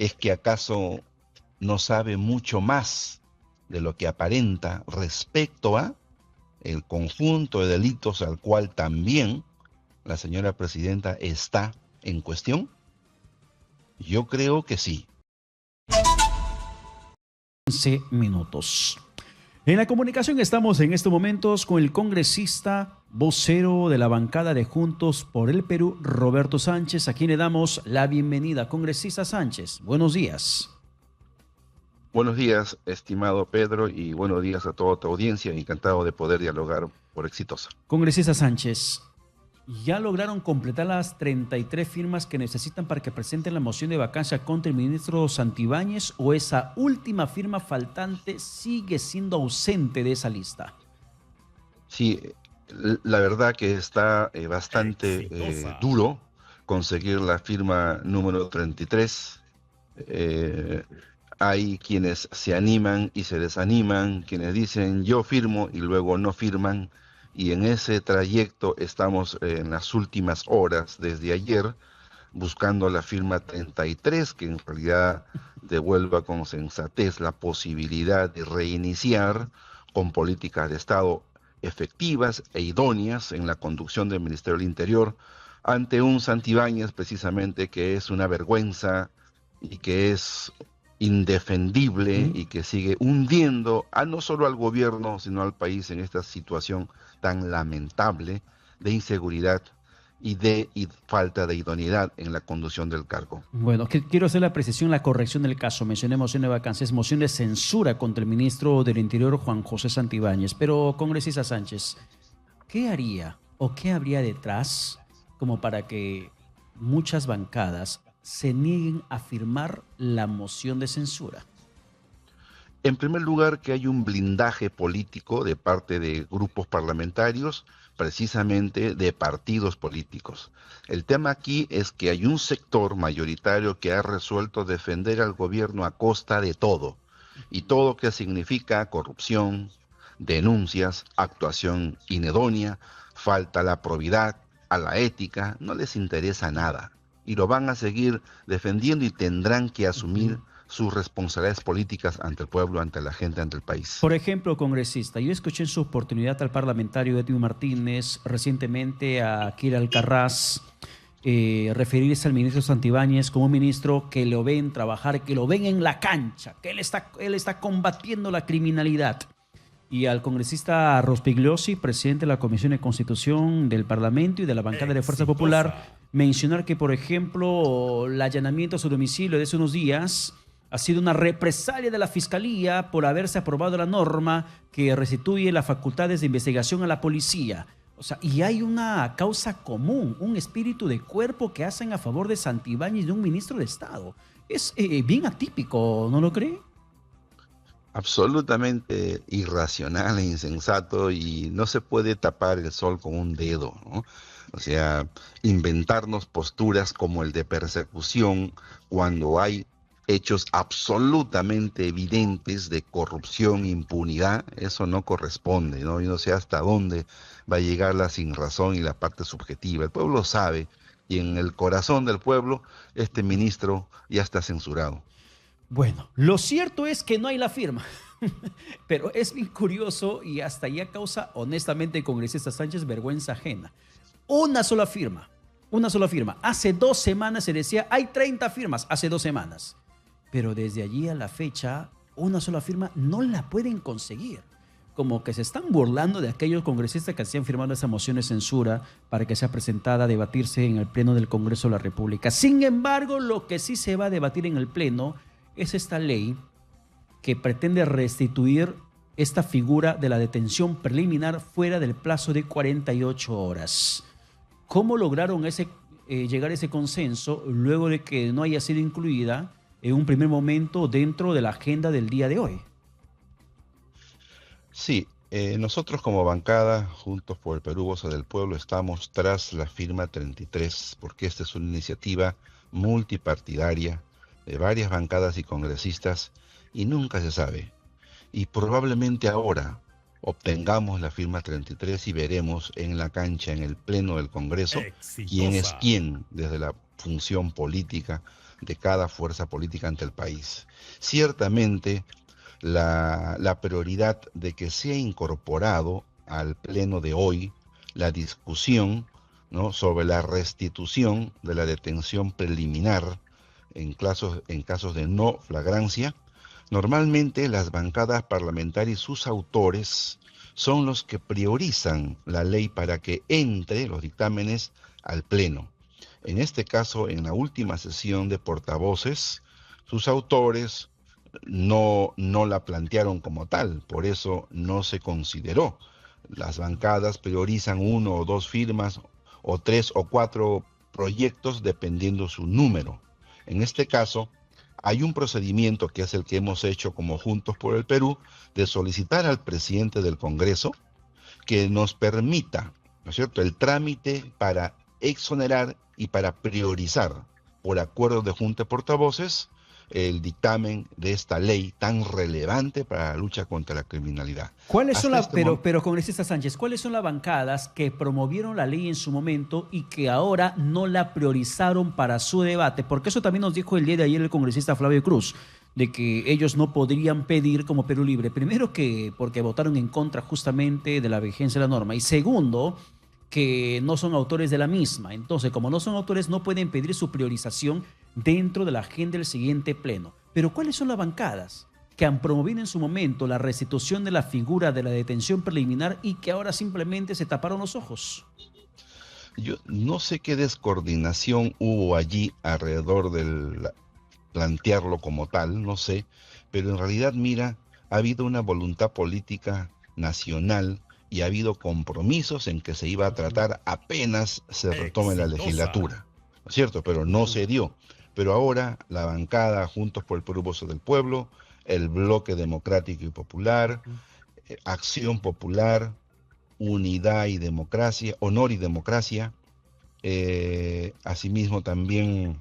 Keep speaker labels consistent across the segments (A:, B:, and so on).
A: ¿Es que acaso no sabe mucho más de lo que aparenta respecto a el conjunto de delitos al cual también la señora presidenta está en cuestión? Yo creo que sí.
B: 15 minutos. En la comunicación estamos en estos momentos con el congresista vocero de la bancada de Juntos por el Perú, Roberto Sánchez, a quien le damos la bienvenida. Congresista Sánchez, buenos días.
A: Buenos días, estimado Pedro, y buenos días a toda tu audiencia. Encantado de poder dialogar por exitosa.
B: Congresista Sánchez, ¿ya lograron completar las 33 firmas que necesitan para que presenten la moción de vacancia contra el ministro Santibáñez, o esa última firma faltante sigue siendo ausente de esa lista?
A: Sí, la verdad que está bastante duro conseguir la firma número 33. Hay quienes se animan y se desaniman, quienes dicen yo firmo y luego no firman, y en ese trayecto estamos en las últimas horas desde ayer buscando la firma 33, que en realidad devuelva con sensatez la posibilidad de reiniciar con políticas de Estado efectivas e idóneas en la conducción del Ministerio del Interior ante un Santibáñez precisamente que es una vergüenza y que es indefendible y que sigue hundiendo no solo al gobierno, sino al país en esta situación tan lamentable de inseguridad y falta de idoneidad en la conducción del cargo.
B: Bueno, quiero hacer la precisión, la corrección del caso. Mencioné moción de vacancia, es moción de censura contra el ministro del Interior, Juan José Santibáñez. Pero, congresista Sánchez, ¿qué haría o qué habría detrás como para que muchas bancadas se nieguen a firmar la moción de censura?
A: En primer lugar, que hay un blindaje político de parte de grupos parlamentarios, precisamente de partidos políticos. El tema aquí es que hay un sector mayoritario que ha resuelto defender al gobierno a costa de todo, y todo que significa corrupción, denuncias, actuación inidónea, falta a la probidad, a la ética, no les interesa nada. Y lo van a seguir defendiendo y tendrán que asumir sus responsabilidades políticas ante el pueblo, ante la gente, ante el país.
B: Por ejemplo, congresista, yo escuché en su oportunidad al parlamentario Edwin Martínez, recientemente a Kira Alcaraz, referirse al ministro Santibáñez como un ministro que lo ven trabajar, que lo ven en la cancha, que él está combatiendo la criminalidad. Y al congresista Rospigliosi, presidente de la Comisión de Constitución del Parlamento y de la bancada de Fuerza Popular, mencionar que, por ejemplo, el allanamiento a su domicilio de hace unos días ha sido una represalia de la Fiscalía por haberse aprobado la norma que restituye las facultades de investigación a la policía. O sea, y hay una causa común, un espíritu de cuerpo que hacen a favor de Santibáñez, de un ministro de Estado. Es bien atípico, ¿no lo cree?
A: Absolutamente irracional e insensato, y no se puede tapar el sol con un dedo, ¿no? O sea, inventarnos posturas como el de persecución cuando hay hechos absolutamente evidentes de corrupción, impunidad, eso no corresponde, ¿no? Yo no sé hasta dónde va a llegar la sinrazón y la parte subjetiva. El pueblo sabe, y en el corazón del pueblo, este ministro ya está censurado.
B: Bueno, lo cierto es que no hay la firma, pero es bien curioso y hasta ya causa, honestamente, congresista Sánchez, vergüenza ajena. Una sola firma, una sola firma. Hace 2 semanas se decía, hay 30 firmas, hace 2 semanas. Pero desde allí a la fecha, una sola firma no la pueden conseguir. Como que se están burlando de aquellos congresistas que hacían firmando esa moción de censura para que sea presentada a debatirse en el Pleno del Congreso de la República. Sin embargo, lo que sí se va a debatir en el Pleno es esta ley que pretende restituir esta figura de la detención preliminar fuera del plazo de 48 horas. ¿Cómo lograron llegar a ese consenso luego de que no haya sido incluida en un primer momento dentro de la agenda del día de hoy?
A: Sí, nosotros como bancada, Juntos por el Perú, Voz del Pueblo, estamos tras la firma 33, porque esta es una iniciativa multipartidaria de varias bancadas y congresistas, y nunca se sabe. Y probablemente ahora obtengamos la firma 33 y veremos en la cancha, en el Pleno del Congreso, quién es quién desde la función política de cada fuerza política ante el país. Ciertamente, la prioridad de que sea incorporado al pleno de hoy la discusión, ¿no?, sobre la restitución de la detención preliminar en casos de no flagrancia. Normalmente las bancadas parlamentarias y sus autores son los que priorizan la ley para que entre los dictámenes al pleno. En este caso, en la última sesión de portavoces, sus autores no la plantearon como tal, por eso no se consideró. Las bancadas priorizan 1 o 2 firmas o 3 o 4 proyectos dependiendo su número. En este caso, hay un procedimiento que es el que hemos hecho como Juntos por el Perú, de solicitar al presidente del Congreso que nos permita, ¿no es cierto?, el trámite para exonerar y para priorizar, por acuerdo de Junta de Portavoces, el dictamen de esta ley tan relevante para la lucha contra la criminalidad.
B: ¿Cuáles son pero congresista Sánchez, ¿cuáles son las bancadas que promovieron la ley en su momento y que ahora no la priorizaron para su debate? Porque eso también nos dijo el día de ayer el congresista Flavio Cruz, de que ellos no podrían pedir como Perú Libre. Primero, que porque votaron en contra justamente de la vigencia de la norma. Y segundo, que no son autores de la misma. Entonces, como no son autores, no pueden pedir su priorización dentro de la agenda del siguiente pleno. Pero ¿cuáles son las bancadas que han promovido en su momento la restitución de la figura de la detención preliminar y que ahora simplemente se taparon los ojos?
A: Yo no sé qué descoordinación hubo allí alrededor del plantearlo como tal, no sé, pero en realidad, mira, ha habido una voluntad política nacional y ha habido compromisos en que se iba a tratar apenas se retome la legislatura, ¿no es cierto? Pero no se dio. Pero ahora la bancada Juntos por el Perú, Voz del Pueblo, el Bloque Democrático y Popular, Acción Popular, Unidad y Democracia, Honor y Democracia, asimismo también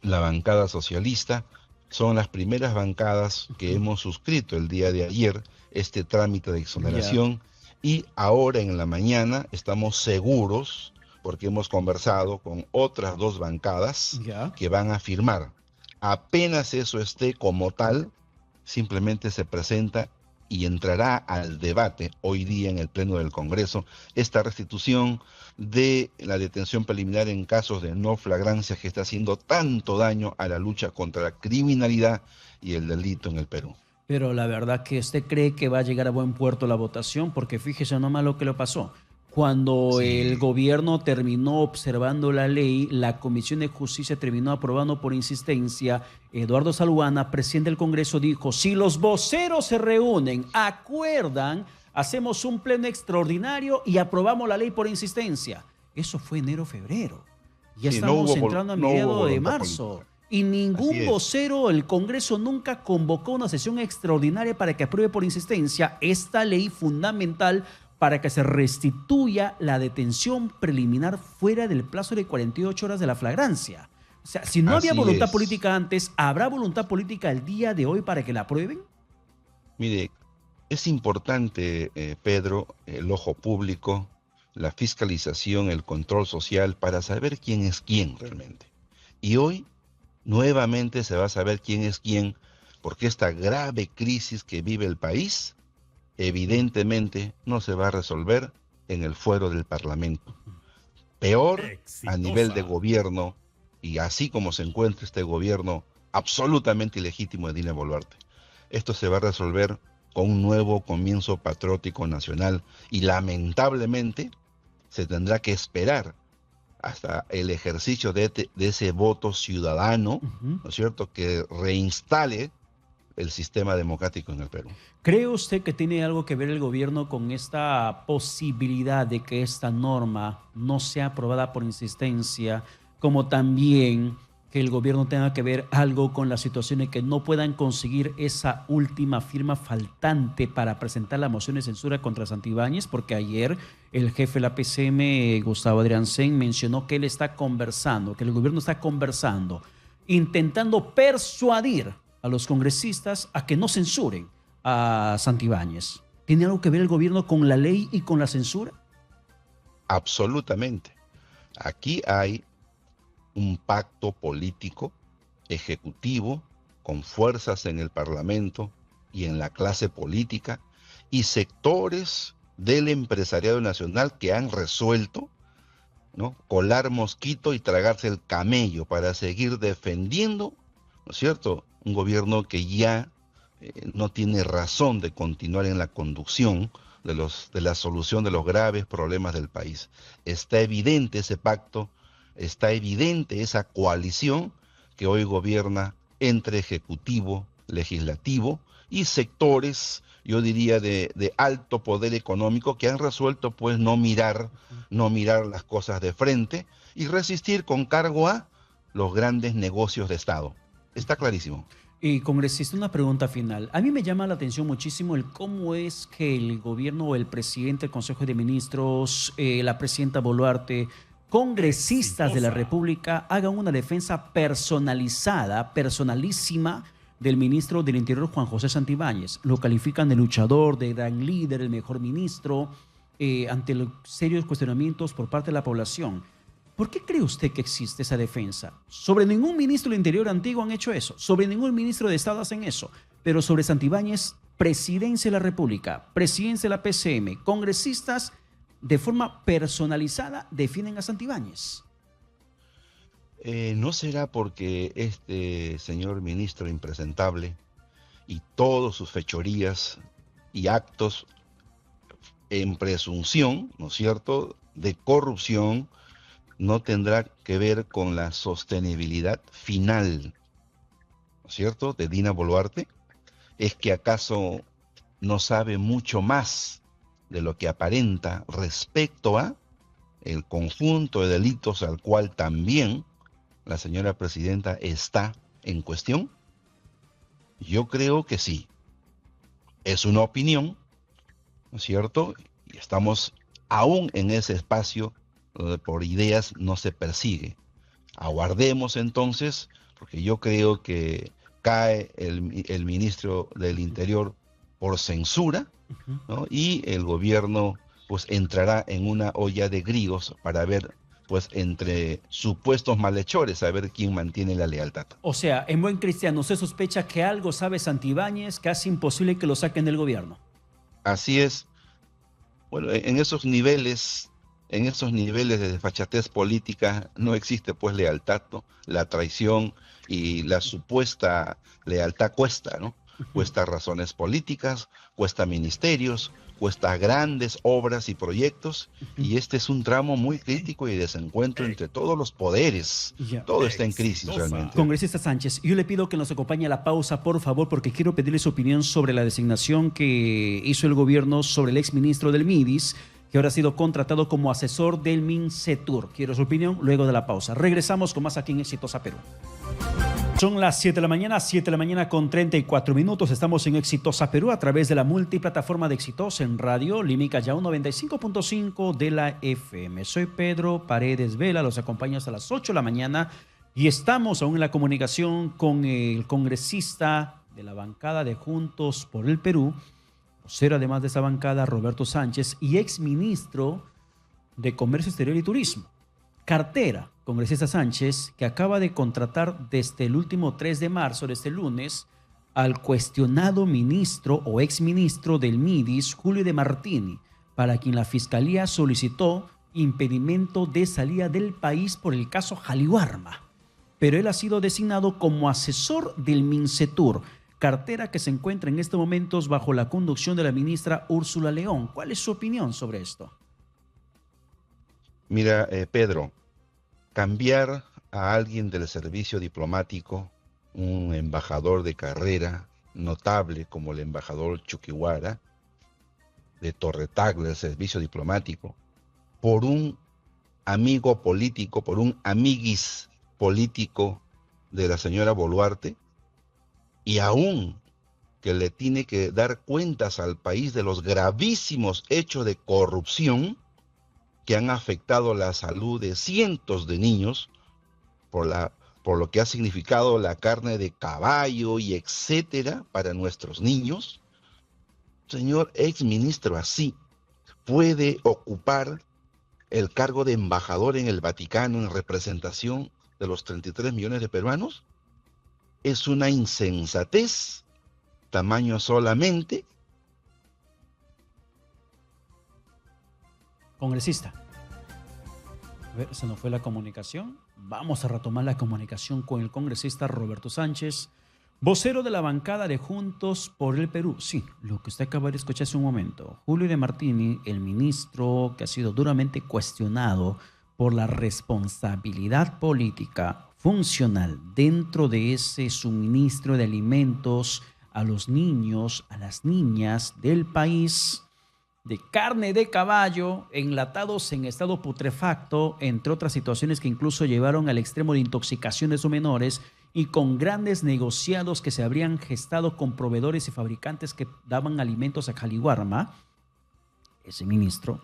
A: la bancada socialista, son las primeras bancadas que hemos suscrito el día de ayer este trámite de exoneración. Y ahora en la mañana estamos seguros, porque hemos conversado con otras 2 bancadas que van a firmar. Apenas eso esté como tal, simplemente se presenta y entrará al debate hoy día en el Pleno del Congreso esta restitución de la detención preliminar en casos de no flagrancia que está haciendo tanto daño a la lucha contra la criminalidad y el delito en el Perú.
B: Pero la verdad que usted cree que va a llegar a buen puerto la votación, porque fíjese nomás lo que le pasó. Cuando el gobierno terminó observando la ley, la Comisión de Justicia terminó aprobando por insistencia. Eduardo Saluana, presidente del Congreso, dijo: si los voceros se reúnen, acuerdan, hacemos un pleno extraordinario y aprobamos la ley por insistencia. Eso fue enero-febrero. Ya estamos entrando a mediados de marzo. Política. Y ningún vocero del Congreso nunca convocó una sesión extraordinaria para que apruebe por insistencia esta ley fundamental para que se restituya la detención preliminar fuera del plazo de 48 horas de la flagrancia. O sea, si no había voluntad política antes, ¿habrá voluntad política el día de hoy para que la aprueben?
A: Mire, es importante, Pedro, el ojo público, la fiscalización, el control social para saber quién es quién realmente. Y hoy nuevamente se va a saber quién es quién, porque esta grave crisis que vive el país evidentemente no se va a resolver en el fuero del Parlamento. Peor a nivel de gobierno, y así como se encuentra este gobierno absolutamente ilegítimo de Dina Boluarte. Esto se va a resolver con un nuevo comienzo patriótico nacional y lamentablemente se tendrá que esperar hasta el ejercicio de ese voto ciudadano, ¿no es cierto?, que reinstale el sistema democrático en el Perú.
B: ¿Cree usted que tiene algo que ver el gobierno con esta posibilidad de que esta norma no sea aprobada por insistencia, como también que el gobierno tenga que ver algo con la situación de que no puedan conseguir esa última firma faltante para presentar la moción de censura contra Santibáñez? Porque ayer el jefe de la PCM, Gustavo Adriansen, mencionó que él está conversando, que el gobierno está conversando, intentando persuadir a los congresistas a que no censuren a Santibáñez. ¿Tiene algo que ver el gobierno con la ley y con la censura?
A: Absolutamente. Aquí hay un pacto político ejecutivo, con fuerzas en el Parlamento y en la clase política, y sectores del empresariado nacional que han resuelto, ¿no?, colar mosquito y tragarse el camello para seguir defendiendo, ¿no es cierto?, un gobierno que ya no tiene razón de continuar en la conducción de la solución de los graves problemas del país. Está evidente ese pacto, está evidente esa coalición que hoy gobierna entre ejecutivo, legislativo y sectores, yo diría, de alto poder económico que han resuelto pues no mirar las cosas de frente y resistir con cargo a los grandes negocios de Estado. Está clarísimo.
B: Y congresista, una pregunta final. A mí me llama la atención muchísimo el cómo es que el gobierno o el presidente del Consejo de Ministros, la presidenta Boluarte, congresistas de la República hagan una defensa personalizada, personalísima del ministro del Interior, Juan José Santibáñez. Lo califican de luchador, de gran líder, el mejor ministro, ante los serios cuestionamientos por parte de la población. ¿Por qué cree usted que existe esa defensa? Sobre ningún ministro del Interior antiguo han hecho eso, sobre ningún ministro de Estado hacen eso, pero sobre Santibáñez, presidencia de la República, presidencia de la PCM, congresistas de forma personalizada definen a Santibáñez.
A: ¿No será porque este señor ministro impresentable y todas sus fechorías y actos en presunción, ¿no es cierto?, de corrupción, no tendrá que ver con la sostenibilidad final, ¿no es cierto?, de Dina Boluarte? ¿Es que acaso no sabe mucho más de lo que aparenta respecto a el conjunto de delitos al cual también la señora presidenta está en cuestión? Yo creo que sí. Es una opinión, ¿no es cierto? Y estamos aún en ese espacio donde por ideas no se persigue. Aguardemos entonces, porque yo creo que cae el ministro del Interior por censura, ¿no?, y el gobierno pues entrará en una olla de grillos para ver, pues entre supuestos malhechores, a ver quién mantiene la lealtad.
B: O sea, en buen cristiano, ¿se sospecha que algo sabe Santibáñez que hace imposible que lo saquen del gobierno?
A: Así es. Bueno, en esos niveles de desfachatez política no existe pues lealtad, ¿no? La traición y la supuesta lealtad cuesta, ¿no? Cuesta razones políticas, cuesta ministerios, cuesta grandes obras y proyectos, y este es un tramo muy crítico y desencuentro entre todos los poderes. Todo está en crisis realmente.
B: Congresista Sánchez, yo le pido que nos acompañe a la pausa, por favor, porque quiero pedirle su opinión sobre la designación que hizo el gobierno sobre el exministro del MIDIS, que ahora ha sido contratado como asesor del MINCETUR. Quiero su opinión luego de la pausa. Regresamos con más aquí en Exitosa Perú. Son las 7 de la mañana con 34 minutos. Estamos en Exitosa Perú a través de la multiplataforma de Exitosa en radio, Límica Yaú 95.5 de la FM. Soy Pedro Paredes Vela, los acompaño hasta las 8 de la mañana y estamos aún en la comunicación con el congresista de la bancada de Juntos por el Perú, vocero además de esa bancada, Roberto Sánchez, y exministro de Comercio Exterior y Turismo. Cartera, congresista Sánchez, que acaba de contratar desde el último 3 de marzo, de este lunes, al cuestionado ministro o exministro del MIDIS, Julio de Martini, para quien la Fiscalía solicitó impedimento de salida del país por el caso Jaliwarma. Pero él ha sido designado como asesor del MINCETUR, cartera que se encuentra en estos momentos bajo la conducción de la ministra Úrsula León. ¿Cuál es su opinión sobre esto?
A: Mira, Pedro, cambiar a alguien del servicio diplomático, un embajador de carrera notable como el embajador Chuquiguara, de Torretagle, del servicio diplomático, por un amigo político, por un amiguis político de la señora Boluarte, y aún que le tiene que dar cuentas al país de los gravísimos hechos de corrupción que han afectado la salud de cientos de niños por lo que ha significado la carne de caballo y etcétera para nuestros niños. Señor exministro, así puede ocupar el cargo de embajador en el Vaticano en representación de los 33 millones de peruanos. es una insensatez, tamaño solamente.
B: Congresista. A ver, se nos fue la comunicación. Vamos a retomar la comunicación con el congresista Roberto Sánchez, vocero de la bancada de Juntos por el Perú. Sí, lo que usted acaba de escuchar hace un momento. Julio de Martini, el ministro que ha sido duramente cuestionado por la responsabilidad política funcional dentro de ese suministro de alimentos a los niños, a las niñas del país, de carne de caballo, enlatados en estado putrefacto, entre otras situaciones que incluso llevaron al extremo de intoxicación de sus menores, y con grandes negociados que se habrían gestado con proveedores y fabricantes que daban alimentos a Caliwarma. Ese ministro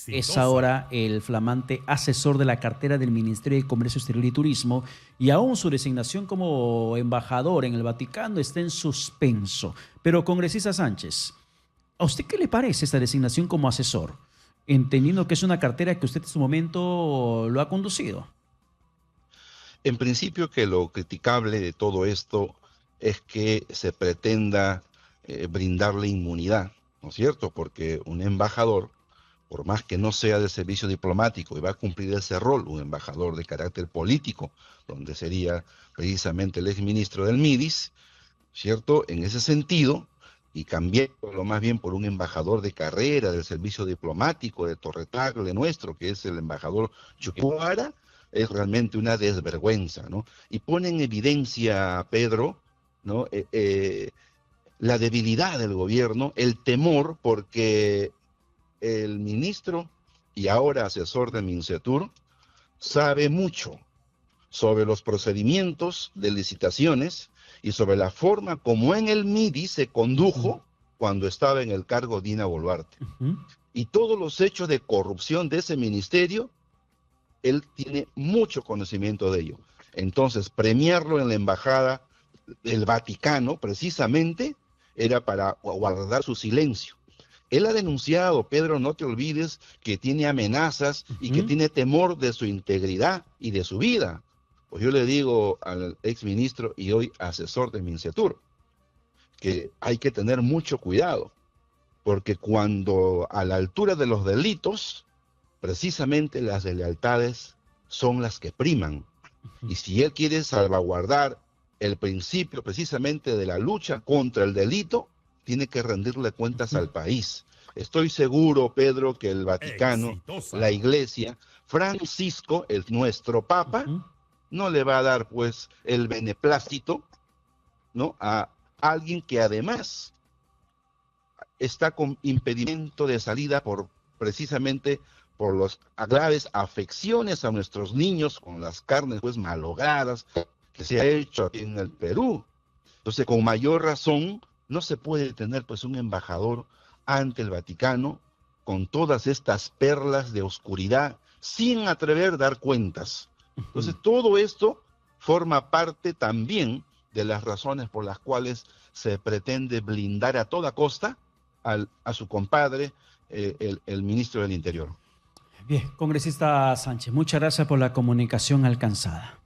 B: es ahora el flamante asesor de la cartera del Ministerio de Comercio Exterior y Turismo, y aún su designación como embajador en el Vaticano está en suspenso. Pero, congresista Sánchez, ¿a usted qué le parece esta designación como asesor? Entendiendo que es una cartera que usted en su momento lo ha conducido.
A: En principio, que lo criticable de todo esto es que se pretenda brindarle inmunidad, ¿no es cierto? Porque un embajador, por más que no sea de servicio diplomático y va a cumplir ese rol, un embajador de carácter político, donde sería precisamente el exministro del MIDIS, ¿cierto? En ese sentido, y cambiarlo más bien por un embajador de carrera del servicio diplomático de Torretagle nuestro, que es el embajador Chuquibara, es realmente una desvergüenza, ¿no? Y pone en evidencia, Pedro, ¿no? La debilidad del gobierno, el temor, porque el ministro y ahora asesor de Mincetur sabe mucho sobre los procedimientos de licitaciones y sobre la forma como en el MIDI se condujo cuando estaba en el cargo Dina Boluarte. Y todos los hechos de corrupción de ese ministerio, él tiene mucho conocimiento de ello. Entonces, premiarlo en la embajada del Vaticano, precisamente, era para guardar su silencio. Él ha denunciado, Pedro, no te olvides, que tiene amenazas y que tiene temor de su integridad y de su vida. Pues yo le digo al exministro y hoy asesor de Mincetur que hay que tener mucho cuidado, porque cuando a la altura de los delitos, precisamente las lealtades son las que priman. Y si él quiere salvaguardar el principio precisamente de la lucha contra el delito, tiene que rendirle cuentas al país. Estoy seguro, Pedro, que el Vaticano, la Iglesia, Francisco, el nuestro Papa, no le va a dar pues el beneplácito, ¿no?, a alguien que además está con impedimento de salida precisamente por las graves afecciones a nuestros niños con las carnes pues malogradas que se ha hecho aquí en el Perú. Entonces, con mayor razón, no se puede tener pues un embajador ante el Vaticano con todas estas perlas de oscuridad sin atrever a dar cuentas. Entonces, todo esto forma parte también de las razones por las cuales se pretende blindar a toda costa a su compadre, el ministro del Interior.
B: Bien, congresista Sánchez, muchas gracias por la comunicación alcanzada.